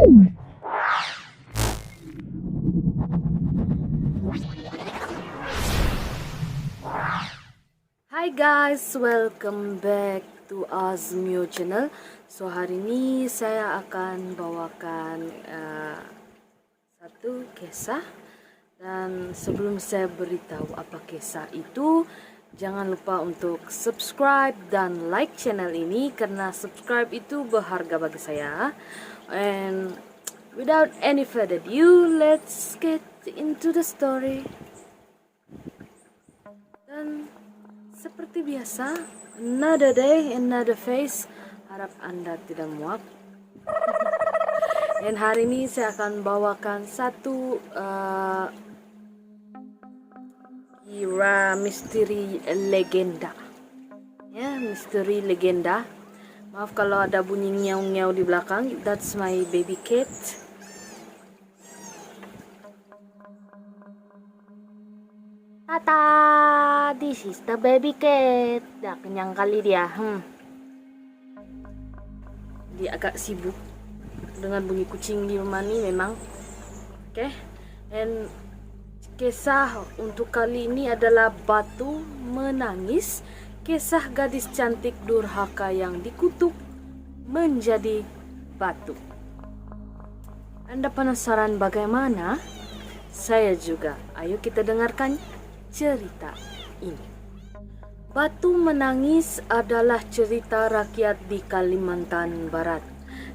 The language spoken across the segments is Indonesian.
Hai guys, welcome back to Azmio channel. So hari ini saya akan bawakan satu kisah. Dan sebelum saya beritahu apa kisah itu, jangan lupa untuk subscribe dan like channel ini, karena subscribe itu berharga bagi saya. And without any further ado, let's get into the story. Dan seperti biasa, another day, another face. Harap Anda tidak muak. Dan hari ini saya akan bawakan satu kira misteri legenda. Ya, misteri legenda. Maaf kalau ada bunyi nyaw-nyaw di belakang. That's my baby cat. Tata, this is the baby cat. Dah kenyang kali dia. Dia agak sibuk dengan bunyi kucing di rumah ini memang. Oke. And kisah untuk kali ini adalah Batu Menangis. Kisah gadis cantik durhaka yang dikutuk menjadi batu. Anda penasaran bagaimana? Saya juga. Ayo kita dengarkan cerita ini. Batu Menangis adalah cerita rakyat di Kalimantan Barat.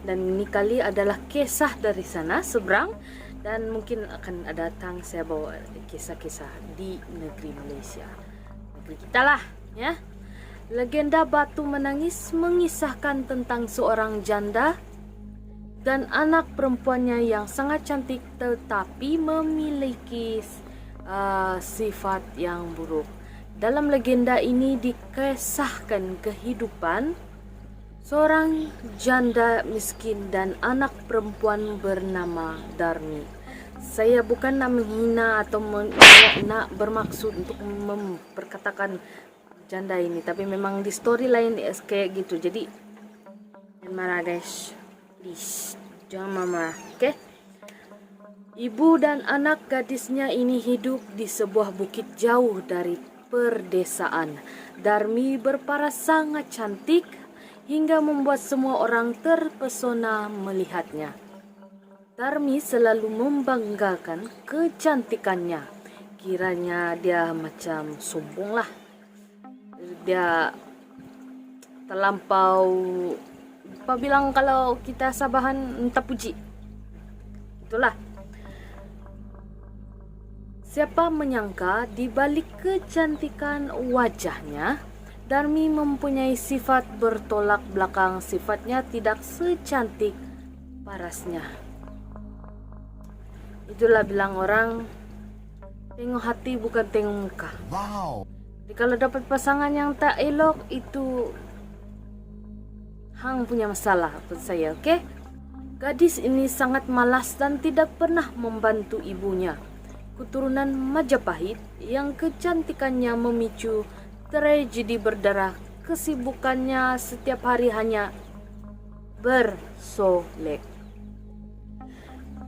Dan ini kali adalah kisah dari sana seberang. Dan mungkin akan datang saya bawa kisah-kisah di negeri Malaysia. Negeri kita lah, ya. Legenda Batu Menangis mengisahkan tentang seorang janda dan anak perempuannya yang sangat cantik tetapi memiliki sifat yang buruk. Dalam legenda ini dikisahkan kehidupan seorang janda miskin dan anak perempuan bernama Darmi. Saya bukan nak menghina atau nak bermaksud untuk memperkatakan janda ini, tapi memang di story lain kayak gitu. Jadi jangan marah guys, please jangan marah, oke? Ibu dan anak gadisnya ini hidup di sebuah bukit jauh dari perdesaan. Darmi berparas sangat cantik hingga membuat semua orang terpesona melihatnya. Darmi selalu membanggakan kecantikannya. Kiranya dia macam sombong lah. Dia terlampau, apa bilang kalau kita Sabahan, entah puji. Itulah. Siapa menyangka di balik kecantikan wajahnya, Darmi mempunyai sifat bertolak belakang. Sifatnya tidak secantik parasnya. Itulah bilang orang, tengok hati bukan tengok muka. Wow. Jadi kalau dapat pasangan yang tak elok, itu hang punya masalah buat saya, oke? Gadis ini sangat malas dan tidak pernah membantu ibunya. Keturunan Majapahit yang kecantikannya memicu tragedi berdarah. Kesibukannya setiap hari hanya bersolek.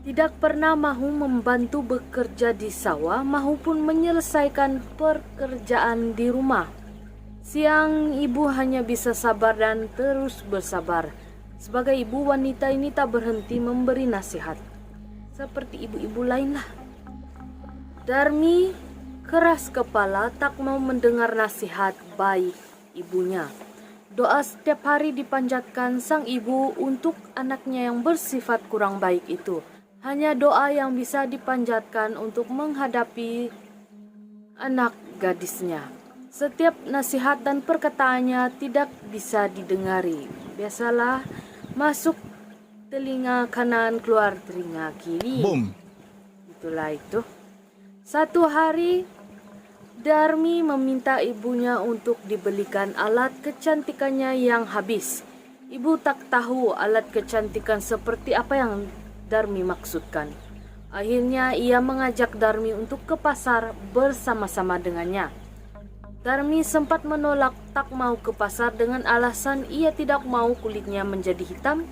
Tidak pernah mahu membantu bekerja di sawah maupun menyelesaikan pekerjaan di rumah. Siang ibu hanya bisa sabar dan terus bersabar. Sebagai ibu, wanita ini tak berhenti memberi nasihat. Seperti ibu-ibu lainlah. Darmi keras kepala, tak mau mendengar nasihat baik ibunya. Doa setiap hari dipanjatkan sang ibu untuk anaknya yang bersifat kurang baik itu. Hanya doa yang bisa dipanjatkan untuk menghadapi anak gadisnya. Setiap nasihat dan perkataannya tidak bisa didengari. Biasalah, masuk telinga kanan, keluar telinga kiri. Boom. Itulah itu. Satu hari, Darmi meminta ibunya untuk dibelikan alat kecantikannya yang habis. Ibu tak tahu alat kecantikan seperti apa yang Darmi maksudkan. Akhirnya ia mengajak Darmi untuk ke pasar bersama-sama dengannya. Darmi sempat menolak, tak mau ke pasar dengan alasan ia tidak mau kulitnya menjadi hitam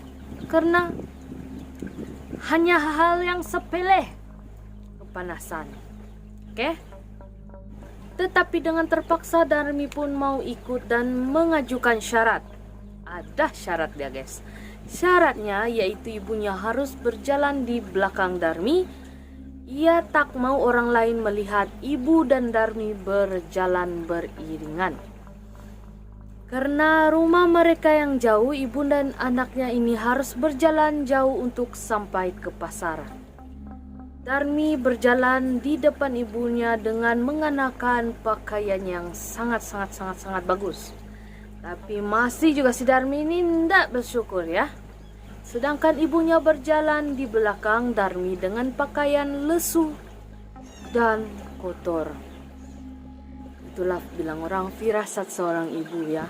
karena hanya hal yang sepele, kepanasan. Oke? Tetapi dengan terpaksa Darmi pun mau ikut dan mengajukan syarat. Ada syarat dia guys. Syaratnya yaitu ibunya harus berjalan di belakang Darmi. Ia tak mau orang lain melihat ibu dan Darmi berjalan beriringan. Karena rumah mereka yang jauh, ibu dan anaknya ini harus berjalan jauh untuk sampai ke pasaran. Darmi berjalan di depan ibunya dengan mengenakan pakaian yang sangat bagus. Tapi masih juga si Darmi ini tidak bersyukur ya. Sedangkan ibunya berjalan di belakang Darmi dengan pakaian lesu dan kotor. Itulah bilang orang firasat seorang ibu ya.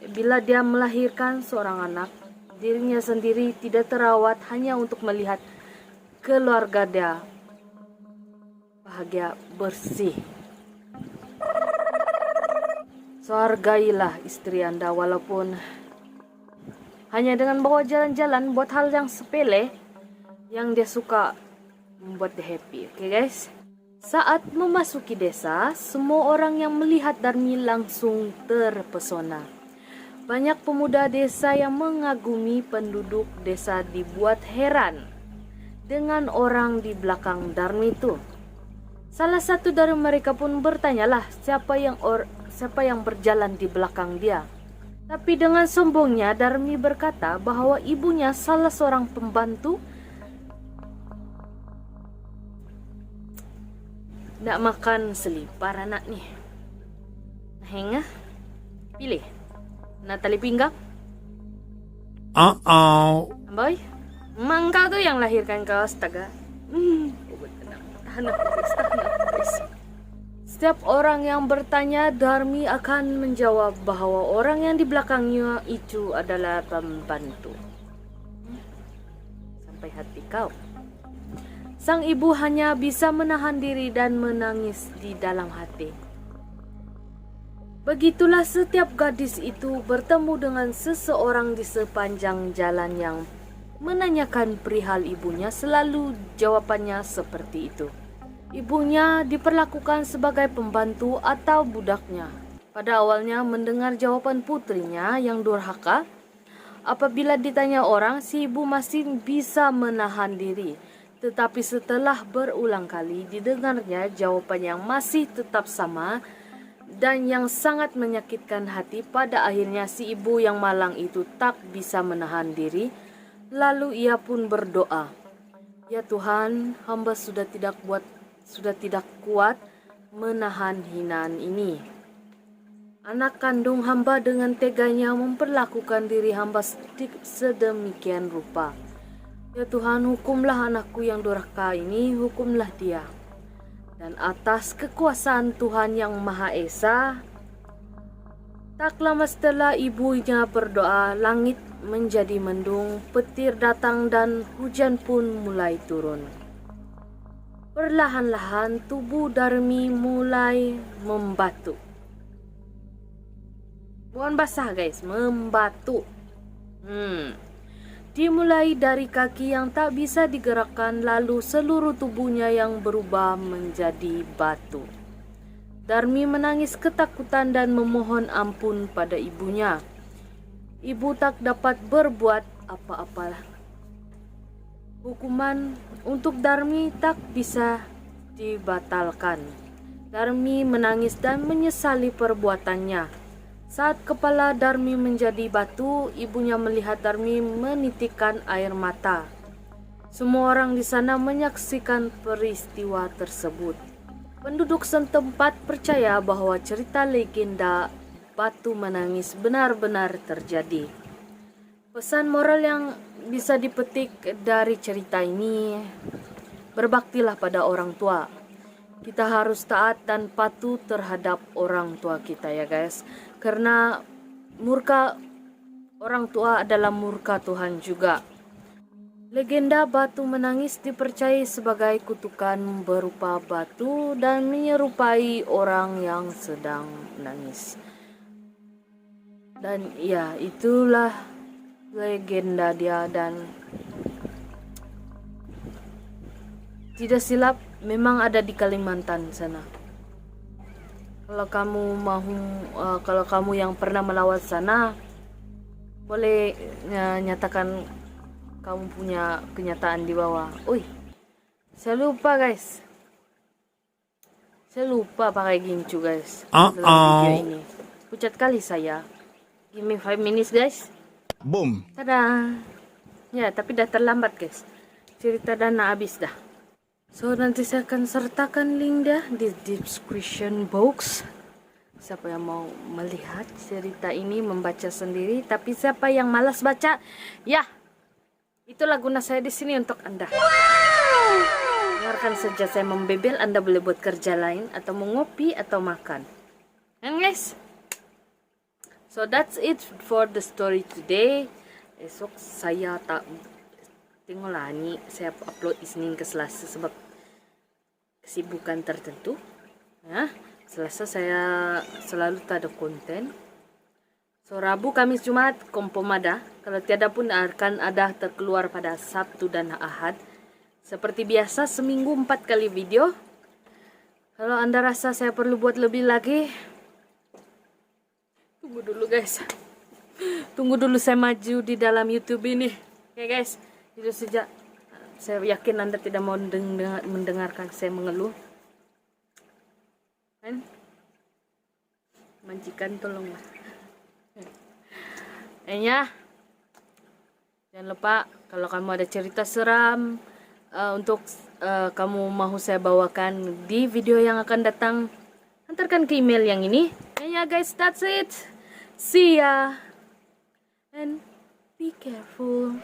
Bila dia melahirkan seorang anak, dirinya sendiri tidak terawat hanya untuk melihat keluarga dia bahagia bersih. So, hargailah istri Anda walaupun hanya dengan bawa jalan-jalan buat hal yang sepele yang dia suka membuat dia happy. Oke guys. Saat memasuki desa, semua orang yang melihat Darmi langsung terpesona. Banyak pemuda desa yang mengagumi penduduk desa dibuat heran dengan orang di belakang Darmi itu. Salah satu dari mereka pun bertanyalah siapa yang berjalan di belakang dia. Tapi dengan sombongnya Darmi berkata bahwa ibunya salah seorang pembantu. Nak makan selipar anak nih. Hengah, pilih. Nak tali pinggang? Boy. Emang kau tuh yang lahirkan kau, astaga. Tahan guys. Setiap orang yang bertanya, Darmi akan menjawab bahwa orang yang di belakangnya itu adalah pembantu. Sampai hati kau. Sang ibu hanya bisa menahan diri dan menangis di dalam hati. Begitulah setiap gadis itu bertemu dengan seseorang di sepanjang jalan yang menanyakan perihal ibunya, selalu jawabannya seperti itu. Ibunya diperlakukan sebagai pembantu atau budaknya. Pada awalnya mendengar jawaban putrinya yang durhaka, apabila ditanya orang, si ibu masih bisa menahan diri. Tetapi setelah berulang kali didengarnya jawaban yang masih tetap sama dan yang sangat menyakitkan hati, pada akhirnya si ibu yang malang itu tak bisa menahan diri. Lalu ia pun berdoa, "Ya Tuhan, hamba sudah tidak kuat menahan hinaan ini. Anak kandung hamba dengan teganya memperlakukan diri hamba sedemikian rupa. Ya Tuhan, hukumlah anakku yang durhaka ini, hukumlah dia. Dan atas kekuasaan Tuhan yang Maha Esa." Tak lama setelah ibunya berdoa, langit menjadi mendung, petir datang dan hujan pun mulai turun. Perlahan-lahan tubuh Darmi mulai membatu. Bukan basah guys, membatu. Dimulai dari kaki yang tak bisa digerakkan, lalu seluruh tubuhnya yang berubah menjadi batu. Darmi menangis ketakutan dan memohon ampun pada ibunya. Ibu tak dapat berbuat apa-apa. Hukuman untuk Darmi tak bisa dibatalkan. Darmi menangis dan menyesali perbuatannya. Saat kepala Darmi menjadi batu, ibunya melihat Darmi menitikkan air mata. Semua orang di sana menyaksikan peristiwa tersebut. Penduduk setempat percaya bahwa cerita legenda batu menangis benar-benar terjadi. Pesan moral yang bisa dipetik dari cerita ini, berbaktilah pada orang tua. Kita harus taat dan patuh terhadap orang tua kita ya guys. Karena murka orang tua adalah murka Tuhan juga. Legenda batu menangis dipercayai sebagai kutukan berupa batu dan menyerupai orang yang sedang menangis. Dan ya, itulah legenda dia, dan tidak silap memang ada di Kalimantan sana. Kalau kamu mau, kalau kamu yang pernah melawat sana, boleh nyatakan kamu punya kenyataan di bawah. Saya lupa guys. Saya lupa pakai gincu guys. Dalam video ini. Pucat kali saya. Give me 5 minutes guys. Boom. Tada. Ya, tapi dah terlambat guys. Cerita dana habis dah. So, nanti saya akan sertakan link dah di description box. Siapa yang mau melihat cerita ini, membaca sendiri. Tapi siapa yang malas baca, ya, itulah guna saya di sini untuk Anda. Dengarkan saja saya membebel, Anda boleh buat kerja lain, atau mengopi, atau makan. And guys, so that's it for the story today. Esok saya tak tengoklah ni, saya upload Isnin ke Selasa sebab kesibukan tertentu. Ya, Selasa saya selalu tak ada konten. So Rabu, Kamis, Jumat confirm ada. Kalau tiada pun akan ada terkeluar pada Sabtu dan Ahad. Seperti biasa seminggu 4 kali video. Kalau Anda rasa saya perlu buat lebih lagi, tunggu dulu guys. Tunggu dulu saya maju di dalam YouTube ini. Oke guys, itu saja. Saya yakin Anda tidak mau mendengarkan saya mengeluh. Kan? Majikan tolonglah. Ya. Jangan lupa kalau kamu ada cerita seram untuk kamu mau saya bawakan di video yang akan datang, antarkan ke email yang ini. Ya guys, that's it. See ya. And be careful.